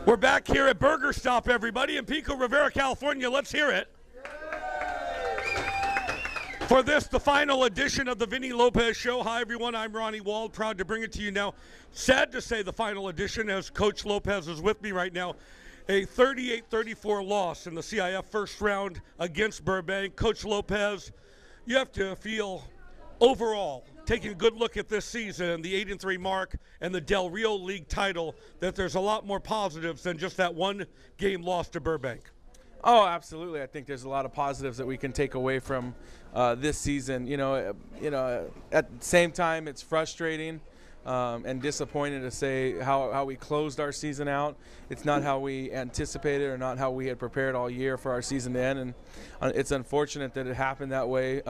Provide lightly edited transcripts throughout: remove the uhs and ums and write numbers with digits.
We're back here at Burger Stop, everybody, in Pico, Rivera, California. Let's hear it. For this, the final edition of the Vinnie Lopez Show. Hi, everyone. I'm Ronnie, Wald, proud to bring it to you now. Sad to say the final edition, as Coach Lopez is with me right now. A 38-34 loss in the CIF first round against Burbank. Coach Lopez, you have to feel overall, taking a good look at this season, the 8-3 mark and the Del Rio League title, that there's a lot more positives than just that one game loss to Burbank. Oh, absolutely. I think there's a lot of positives that we can take away from this season. You know, at the same time, it's frustrating and disappointing to say how we closed our season out. It's not how we anticipated or not how we had prepared all year for our season to end, and it's unfortunate that it happened that way,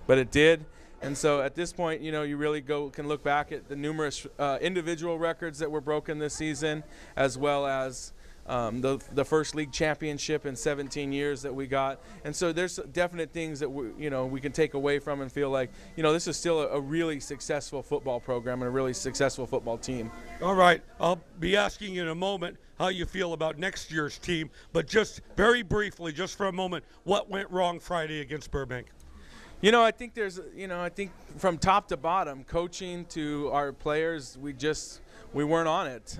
but it did. And so at this point, you know, you really can look back at the numerous individual records that were broken this season, as well as the first league championship in 17 years that we got. And so there's definite things that we can take away from and feel like, you know, this is still a really successful football program and a really successful football team. All right, I'll be asking you in a moment how you feel about next year's team, but just very briefly, just for a moment, what went wrong Friday against Burbank? You know, I think I think from top to bottom, coaching to our players, we weren't on it.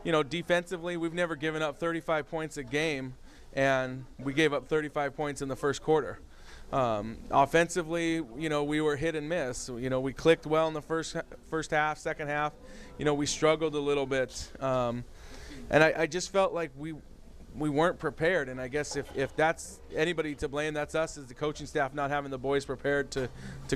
You know, defensively, we've never given up 35 points a game, and we gave up 35 points in the first quarter. Offensively, you know, we were hit and miss. You know, we clicked well in the first half, second half. You know, we struggled a little bit, and I just felt like we weren't prepared, and I guess if that's anybody to blame, that's us as the coaching staff not having the boys prepared to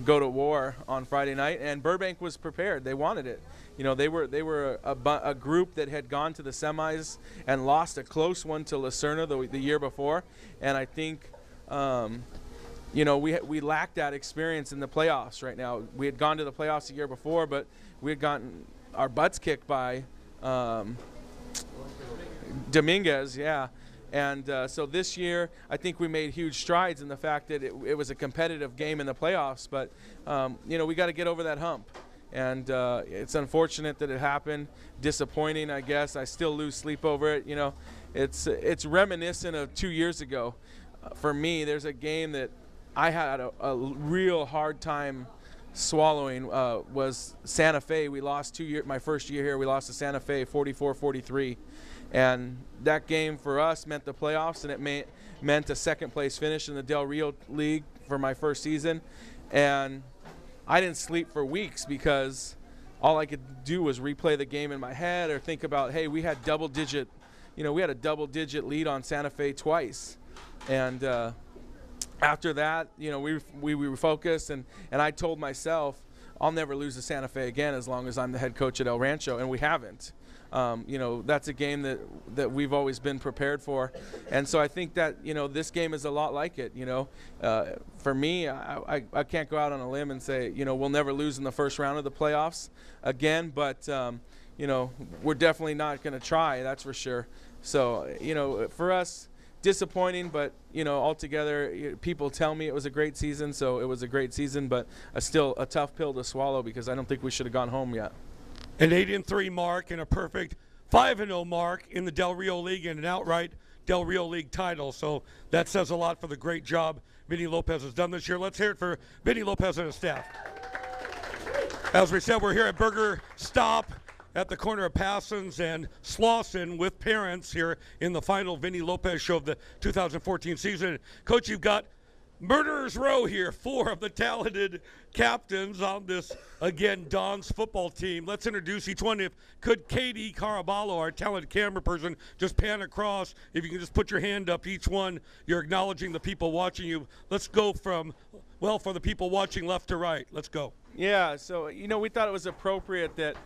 go to war on Friday night. And Burbank was prepared; they wanted it. You know, they were a group that had gone to the semis and lost a close one to Lucerna the year before, and I think you know, we lacked that experience in the playoffs right now. We had gone to the playoffs the year before, but we had gotten our butts kicked by Dominguez, yeah. And so this year, I think we made huge strides in the fact that it was a competitive game in the playoffs. But, you know, we got to get over that hump. And it's unfortunate that it happened. Disappointing, I guess. I still lose sleep over it. You know, it's reminiscent of 2 years ago. For me, there's a game that I had a real hard time swallowing was Santa Fe. We lost my first year here. We lost to Santa Fe 44-43. And that game for us meant the playoffs, and it meant a second-place finish in the Del Rio League for my first season. And I didn't sleep for weeks because all I could do was replay the game in my head or think about, hey, we had a double-digit lead on Santa Fe twice. And after that, you know, we were focused, and I told myself, I'll never lose to Santa Fe again as long as I'm the head coach at El Rancho, and we haven't. You know, that's a game that we've always been prepared for. And so I think that, you know, this game is a lot like it, you know. For me, I can't go out on a limb and say, you know, we'll never lose in the first round of the playoffs again, but, you know, we're definitely not going to try, that's for sure. So, you know, for us, disappointing, but, you know, altogether, people tell me it was a great season, so it was a great season, but still a tough pill to swallow because I don't think we should have gone home yet. An 8-3 mark and a perfect 5-0 mark in the Del Rio League and an outright Del Rio League title. So that says a lot for the great job Vinnie Lopez has done this year. Let's hear it for Vinnie Lopez and his staff. As we said, we're here at Burger Stop at the corner of Passons and Slauson with parents here in the final Vinnie Lopez show of the 2014 season. Coach, you've got Murderer's Row here, 4 of the talented captains on this, again, Don's football team. Let's introduce each one. If could Katie Caraballo, our talented camera person, just pan across. If you can just put your hand up, each one, you're acknowledging the people watching you. Let's go from, well, for the people watching left to right. Let's go. Yeah, so, you know, we thought it was appropriate that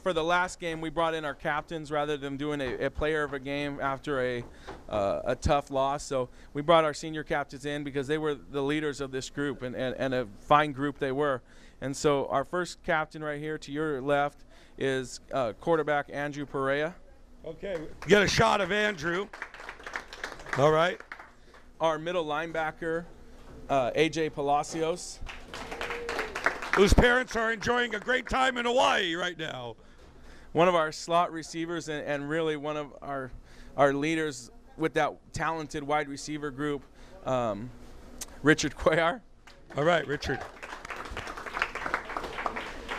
for the last game, we brought in our captains rather than doing a player of a game after a tough loss. So we brought our senior captains in because they were the leaders of this group, and a fine group they were. And so our first captain right here to your left is quarterback Andrew Perea. Okay, get a shot of Andrew. All right. Our middle linebacker, A.J. Palacios. Whose parents are enjoying a great time in Hawaii right now. our slot receivers and really one of our leaders with that talented wide receiver group, Richard Cuellar. All right, Richard.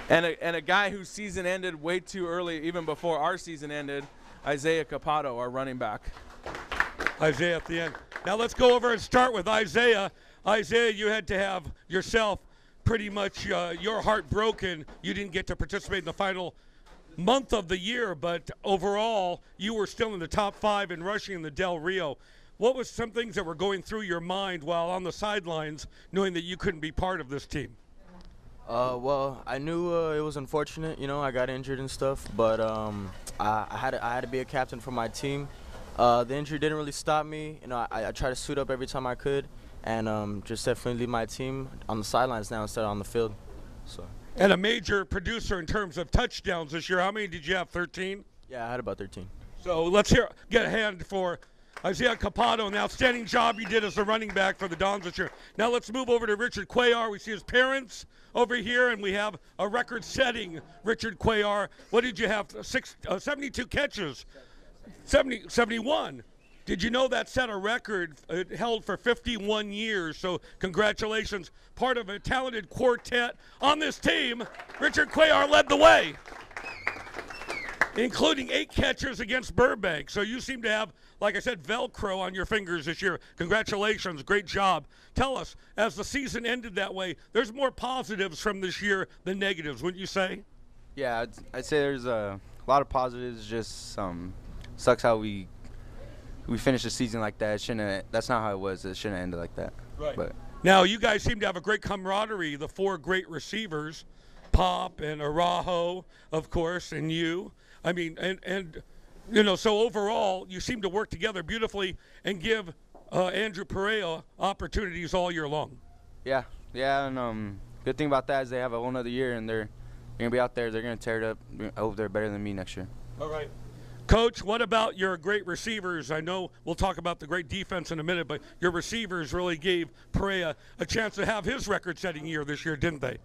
And a guy whose season ended way too early, even before our season ended, Isaiah Caputo, our running back. Isaiah at the end. Now let's go over and start with Isaiah. Isaiah, you had to have yourself pretty much your heart broken. You didn't get to participate in the final month of the year, but overall, you were still in the top 5 in rushing in the Del Rio. What was some things that were going through your mind while on the sidelines, knowing that you couldn't be part of this team? Well, I knew it was unfortunate. You know, I got injured and stuff, but I had to be a captain for my team. The injury didn't really stop me. You know, I tried to suit up every time I could, and just definitely lead my team on the sidelines now instead of on the field. So. And a major producer in terms of touchdowns this year. How many did you have? 13? Yeah, I had about 13. So let's get a hand for Isaiah Caputo. An outstanding job you did as a running back for the Dons this year. Now let's move over to Richard Cuellar. We see his parents over here, and we have a record-setting Richard Cuellar. What did you have? 72 catches. 71. Did you know that set a record? It held for 51 years, so congratulations. Part of a talented quartet on this team. Richard Cuellar led the way, including 8 catches against Burbank. So you seem to have, like I said, Velcro on your fingers this year. Congratulations, great job. Tell us, as the season ended that way, there's more positives from this year than negatives, wouldn't you say? Yeah, I'd say there's a lot of positives. Just sucks how we finished the season like that. That's not how it was. It shouldn't have ended like that. Right. But now you guys seem to have a great camaraderie. The 4 great receivers, Pop and Araujo, of course, and you. I mean, and you know, so overall, you seem to work together beautifully and give Andrew Perea opportunities all year long. Yeah, and good thing about that is they have a whole nother year, and they're gonna be out there. They're gonna tear it up. I hope they're better than me next year. All right. Coach, what about your great receivers? I know we'll talk about the great defense in a minute, but your receivers really gave Perea a chance to have his record-setting year this year, didn't they?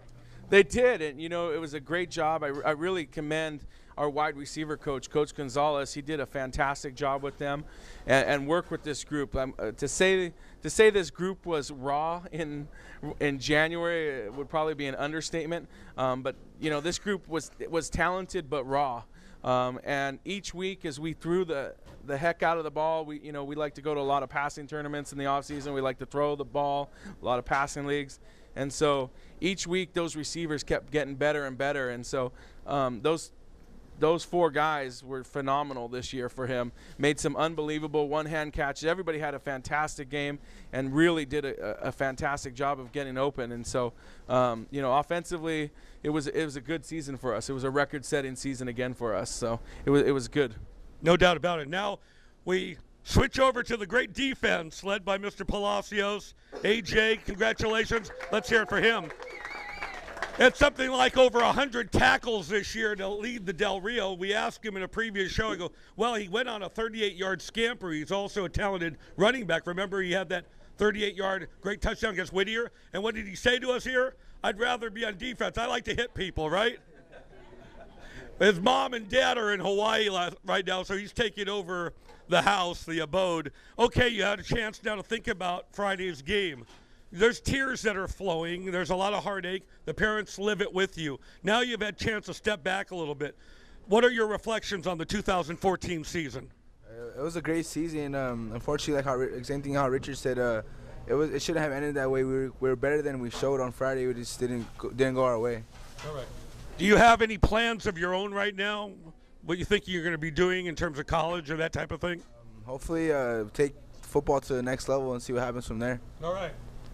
They did, and, you know, it was a great job. I really commend our wide receiver coach, Coach Gonzalez. He did a fantastic job with them and work with this group. To say this group was raw in January would probably be an understatement. But, you know, this group was talented but raw. And each week as we threw the heck out of the ball, we like to go to a lot of passing tournaments in the offseason. We like to throw the ball, a lot of passing leagues. And so each week those receivers kept getting better and better. And so those 4 guys were phenomenal this year for him. Made some unbelievable one-hand catches. Everybody had a fantastic game and really did a fantastic job of getting open. And so, you know, offensively, it was a good season for us. It was a record-setting season again for us. So it was good. No doubt about it. Now we switch over to the great defense led by Mr. Palacios. AJ, congratulations. Let's hear it for him. It's something like over 100 tackles this year to lead the Del Rio. We asked him in a previous show, I go, well, he went on a 38-yard scamper. He's also a talented running back. Remember, he had that 38-yard great touchdown against Whittier. And what did he say to us here? I'd rather be on defense. I like to hit people, right? His mom and dad are in Hawaii right now, so he's taking over the house, the abode. Okay, you had a chance now to think about Friday's game. There's tears that are flowing. There's a lot of heartache. The parents live it with you. Now you've had a chance to step back a little bit. What are your reflections on the 2014 season? It was a great season. Unfortunately, same thing how Richard said, it shouldn't have ended that way. We were better than we showed on Friday. We just didn't go our way. All right. Do you have any plans of your own right now? What you think you're going to be doing in terms of college or that type of thing? Hopefully take football to the next level and see what happens from there. All right.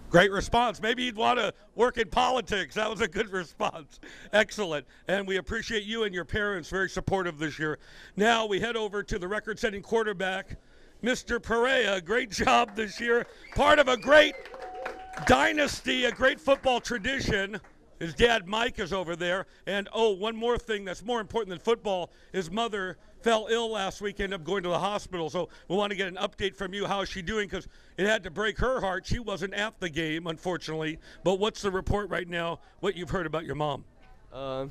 Great response. Maybe you'd want to work in politics. That was a good response. Excellent. And we appreciate you and your parents, very supportive this year. Now we head over to the record-setting quarterback, Mr. Perea. Great job this year. Part of a great dynasty, a great football tradition. His dad, Mike, is over there. And, oh, one more thing that's more important than football. His mother fell ill last week, ended up going to the hospital. So we want to get an update from you. How is she doing? Because it had to break her heart. She wasn't at the game, unfortunately. But what's the report right now, what you've heard about your mom?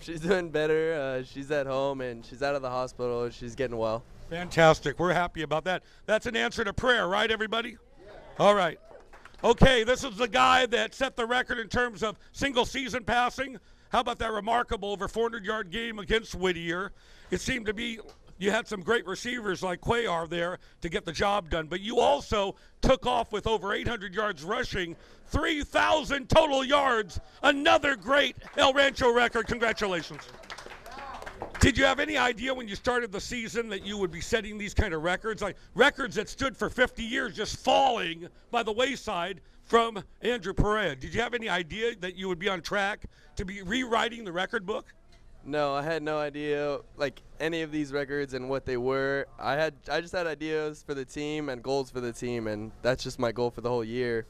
She's doing better. She's at home and she's out of the hospital. She's getting well. Fantastic. We're happy about that. That's an answer to prayer, right, everybody? Yeah. All right. Okay, this is the guy that set the record in terms of single-season passing. How about that remarkable over 400-yard game against Whittier? It seemed to be you had some great receivers like Cuellar there to get the job done, but you also took off with over 800 yards rushing, 3,000 total yards, another great El Rancho record. Congratulations. Did you have any idea when you started the season that you would be setting these kind of records, like records that stood for 50 years just falling by the wayside from Andrew Perea? Did you have any idea that you would be on track to be rewriting the record book? No, I had no idea like any of these records and what they were. I just had ideas for the team and goals for the team, and that's just my goal for the whole year.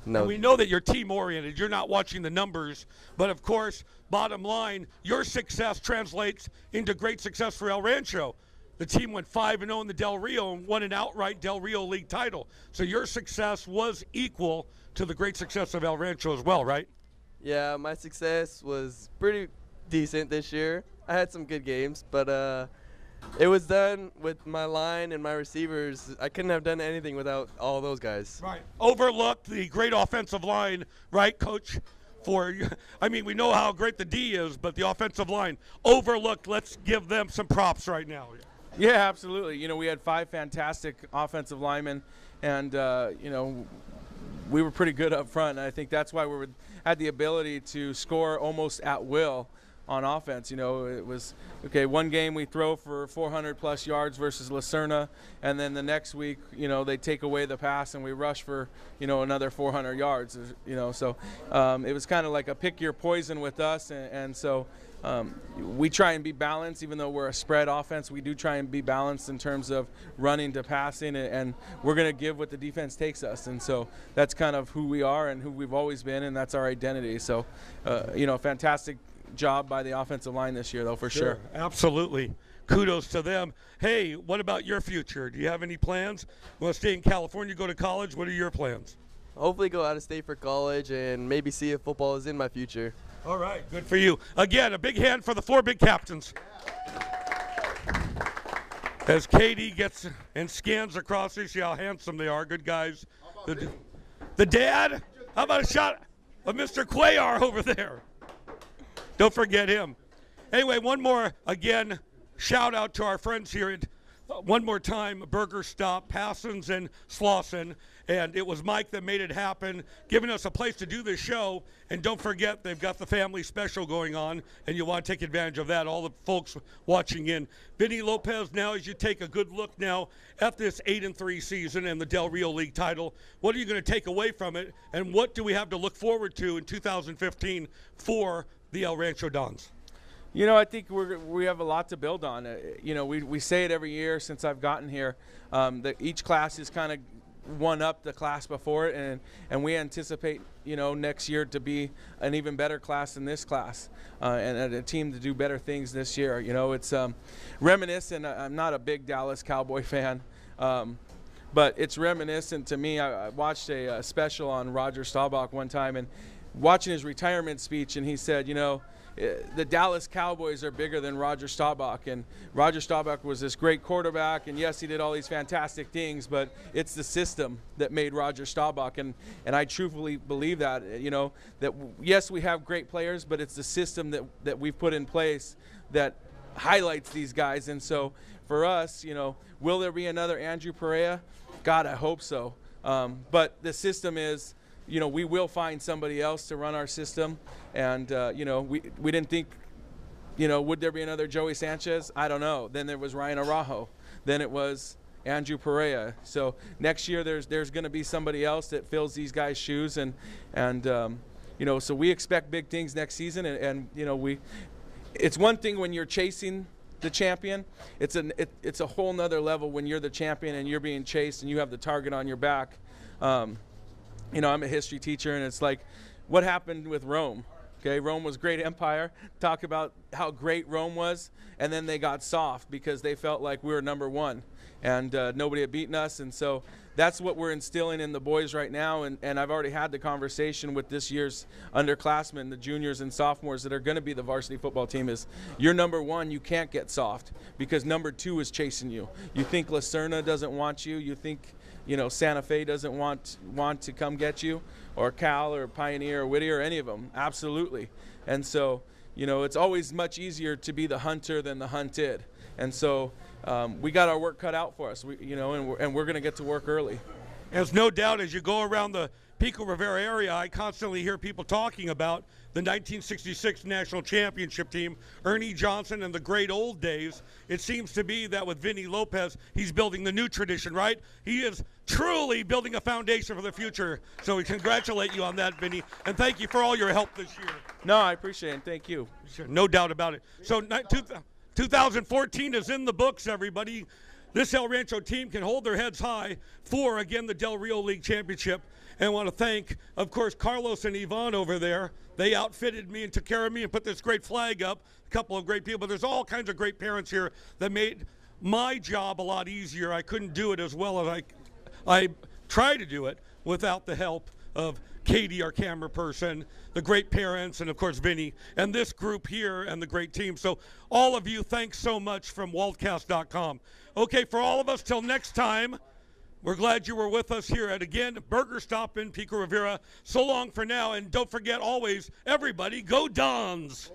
No. And we know that you're team-oriented. You're not watching the numbers. But, of course, bottom line, your success translates into great success for El Rancho. The team went 5-0 in the Del Rio and won an outright Del Rio League title. So your success was equal to the great success of El Rancho as well, right? Yeah, my success was pretty decent this year. I had some good games, but it was done with my line and my receivers. I couldn't have done anything without all those guys. Right. Overlooked the great offensive line, right, Coach? I mean, we know how great the D is, but the offensive line overlooked. Let's give them some props right now. Yeah, absolutely. You know, we had 5 fantastic offensive linemen, and, you know, we were pretty good up front. And I think that's why we had the ability to score almost at will on offense. You know, it was, okay, one game we throw for 400-plus yards versus Lucerna, and then the next week, you know, they take away the pass and we rush for, you know, another 400 yards, you know. So it was kind of like a pick your poison with us, and so we try and be balanced. Even though we're a spread offense, we do try and be balanced in terms of running to passing, and we're going to give what the defense takes us. And so that's kind of who we are and who we've always been, and that's our identity. So, you know, fantastic job by the offensive line this year, though, for sure. Absolutely. Kudos to them. Hey, what about your future? Do you have any plans? You want to stay in California, go to college? What are your plans? Hopefully go out of state for college and maybe see if football is in my future. All right, good for you. Again, a big hand for the 4 big captains. As Katie gets and scans across, you see how handsome they are. Good guys. The dad? How about a shot of Mr. Cuellar over there? Don't forget him. Anyway, one more, again, shout out to our friends here at, one more time, Burger Stop, Passons and Slauson. And it was Mike that made it happen, giving us a place to do this show. And don't forget, they've got the family special going on, and you want to take advantage of that, all the folks watching in. Vinnie Lopez, now as you take a good look now at this 8-3 season and the Del Rio League title, what are you going to take away from it, and what do we have to look forward to in 2015 for the El Rancho Dons? You know, I think we have a lot to build on. You know, we say it every year since I've gotten here, that each class is kind of one up the class before it, and we anticipate, you know, next year to be an even better class than this class, and a team to do better things this year. You know, it's reminiscent. I'm not a big Dallas Cowboy fan, but it's reminiscent to me. I watched a special on Roger Staubach one time, and watching his retirement speech, and he said, you know, the Dallas Cowboys are bigger than Roger Staubach, and Roger Staubach was this great quarterback, and yes, he did all these fantastic things, but it's the system that made Roger Staubach, and I truthfully believe that, you know, that yes, we have great players, but it's the system that we've put in place that highlights these guys. And so for us, you know, will there be another Andrew Perea? God, I hope so. But the system is, you know, we will find somebody else to run our system. And, you know, we didn't think, you know, would there be another Joey Sanchez? I don't know. Then there was Ryan Araujo. Then it was Andrew Perea. So next year there's going to be somebody else that fills these guys' shoes. And you know, so we expect big things next season. And you know, it's one thing when you're chasing the champion. It's a whole nother level when you're the champion and you're being chased and you have the target on your back. You know, I'm a history teacher, and it's like, what happened with Rome? Okay, Rome was great empire. Talk about how great Rome was, and then they got soft because they felt like we were number one, and nobody had beaten us. And so that's what we're instilling in the boys right now. And I've already had the conversation with this year's underclassmen, the juniors and sophomores that are going to be the varsity football team. Is you're number one, you can't get soft because number two is chasing you. You think La Serna doesn't want you. You think, you know, Santa Fe doesn't want to come get you, or Cal or Pioneer or Whittier, or any of them. Absolutely. And so, you know, it's always much easier to be the hunter than the hunted. And so we got our work cut out for us, and we're going to get to work early. There's no doubt as you go around the Pico Rivera area, I constantly hear people talking about the 1966 national championship team, Ernie Johnson and the great old days. It seems to be that with Vinnie Lopez, he's building the new tradition, right? He is truly building a foundation for the future. So we congratulate you on that, Vinnie, and thank you for all your help this year. No, I appreciate it, and thank you. Sure, no doubt about it. So 2014 is in the books, everybody. This El Rancho team can hold their heads high for, again, the Del Rio League Championship. And I want to thank, of course, Carlos and Yvonne over there. They outfitted me and took care of me and put this great flag up. A couple of great people. But there's all kinds of great parents here that made my job a lot easier. I couldn't do it as well as I try to do it without the help of Katie, our camera person, the great parents, and of course Vinnie, and this group here and the great team. So all of you, thanks so much from Waldcast.com. Okay, for all of us, till next time, we're glad you were with us here at, again, Burger Stop in Pico Rivera. So long for now, and don't forget always, everybody, go Dons!